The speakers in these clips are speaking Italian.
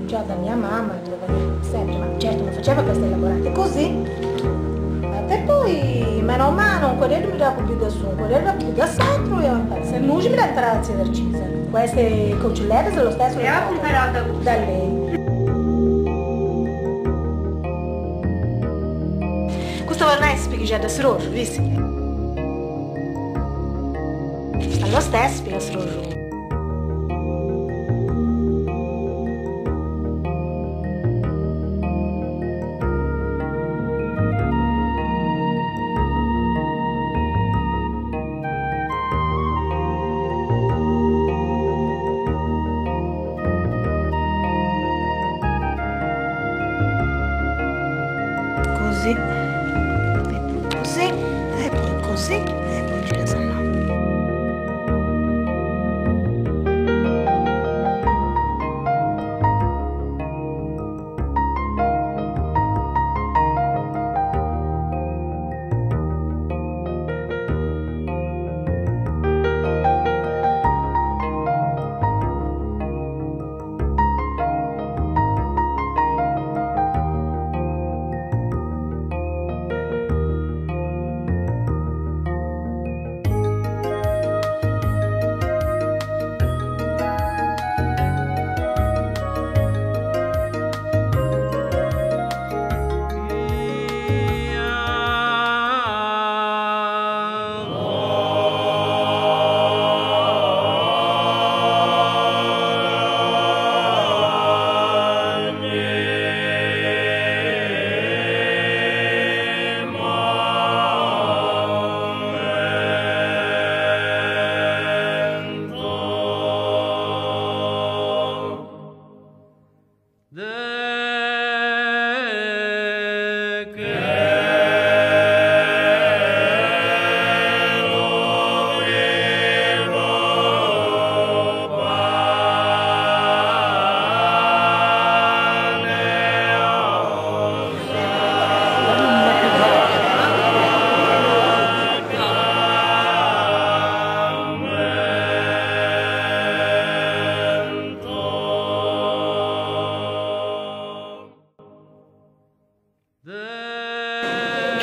già da mia mamma, doveva venire sempre, ma certo non faceva queste elaborate così. E poi, mano a mano, un corriere mi dava più da su, un corriere più da sotto, e ho imparato. Se non mi deve imparare a esercizio. Queste coachellette sono lo stesso. E ho imparato da lei. Questo non è spiegare da srojo, visi? Lo stesso spiega srojo. Così, e poi così, e poi gira se no.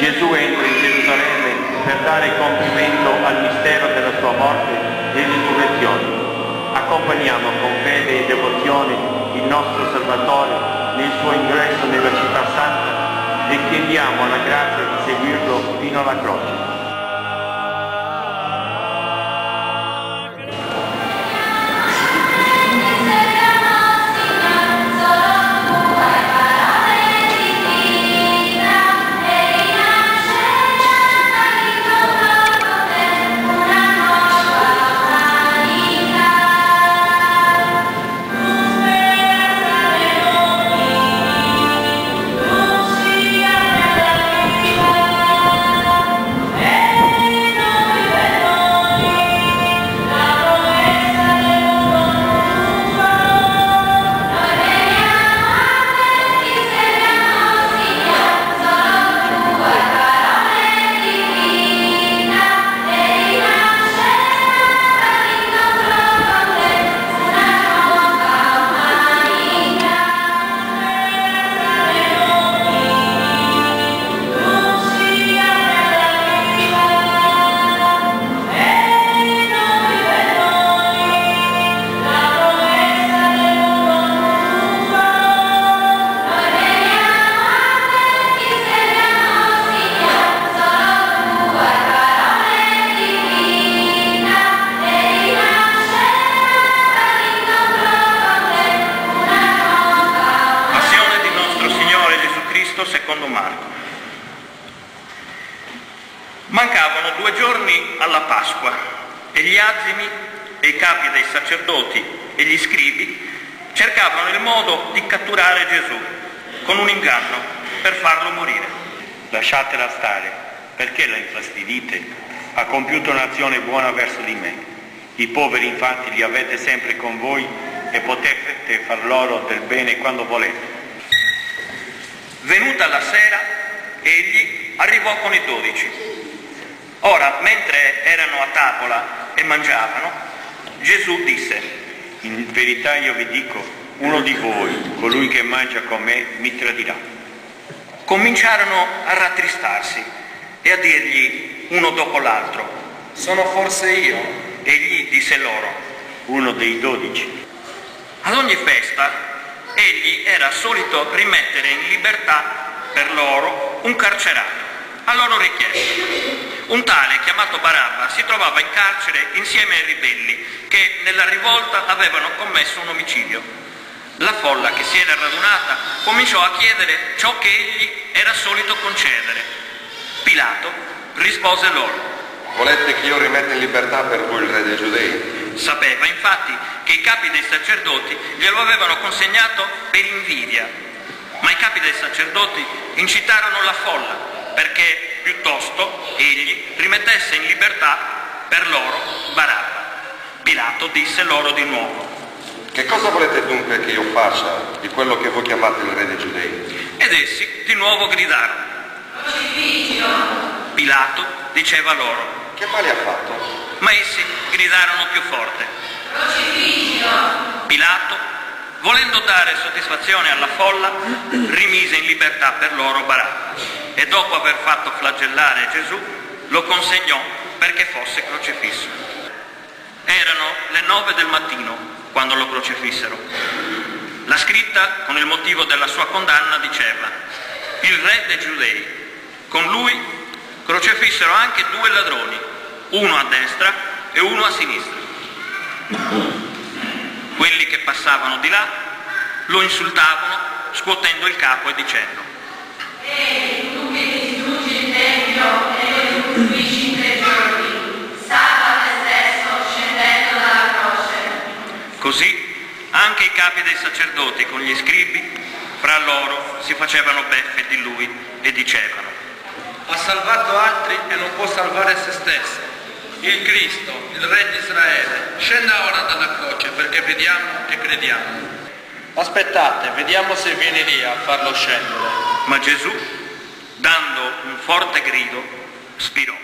Gesù entra in Gerusalemme per dare compimento al mistero della sua morte e risurrezione. Accompagniamo con fede e devozione il nostro Salvatore nel suo ingresso nella città santa e chiediamo la grazia di seguirlo fino alla croce. Secondo Marco. Mancavano 2 giorni alla Pasqua e gli azimi e i capi dei sacerdoti e gli scribi cercavano il modo di catturare Gesù con un inganno per farlo morire. Lasciatela stare, perché la infastidite? Ha compiuto un'azione buona verso di me. I poveri infatti li avete sempre con voi e potete far loro del bene quando volete. Venuta la sera, egli arrivò con i 12. Ora, mentre erano a tavola e mangiavano, Gesù disse: in verità io vi dico, uno di voi, colui che mangia con me, mi tradirà. Cominciarono a rattristarsi e a dirgli uno dopo l'altro: sono forse io? Egli disse loro: uno dei 12. ad ogni festa egli era solito rimettere in libertà per loro un carcerato a loro richiesta. Un tale chiamato Barabba si trovava in carcere insieme ai ribelli che nella rivolta avevano commesso un omicidio. La folla che si era radunata cominciò a chiedere ciò che egli era solito concedere. Pilato rispose loro: volete che io rimetta in libertà per voi il re dei Giudei? Sapeva infatti che i capi dei sacerdoti glielo avevano consegnato per invidia, ma i capi dei sacerdoti incitarono la folla perché piuttosto egli rimettesse in libertà per loro Barabba. Pilato disse loro di nuovo: che cosa volete dunque che io faccia di quello che voi chiamate il re dei Giudei? Ed essi di nuovo gridarono: crocifiggilo! Pilato diceva loro: che male ha fatto? Ma essi gridarono più forte: crocifiggilo! Pilato, volendo dare soddisfazione alla folla, rimise in libertà per loro Barabba e dopo aver fatto flagellare Gesù lo consegnò perché fosse crocifisso. Erano le 9 del mattino quando lo crocifissero. La scritta con il motivo della sua condanna diceva: il re dei Giudei. Con lui crocifissero anche 2 ladroni, uno a destra e uno a sinistra. Quelli che passavano di là lo insultavano scuotendo il capo e dicendo: ehi, tu che distruggi il tempio e lo ricostruisci in 3 giorni, salva te stesso scendendo dalla croce. Così anche i capi dei sacerdoti con gli scribi fra loro si facevano beffe di lui e dicevano: ha salvato altri e non può salvare se stesso. Il Cristo, il Re di Israele, scenda ora dalla croce perché vediamo e crediamo. Aspettate, vediamo se viene lì a farlo scendere. Ma Gesù, dando un forte grido, spirò.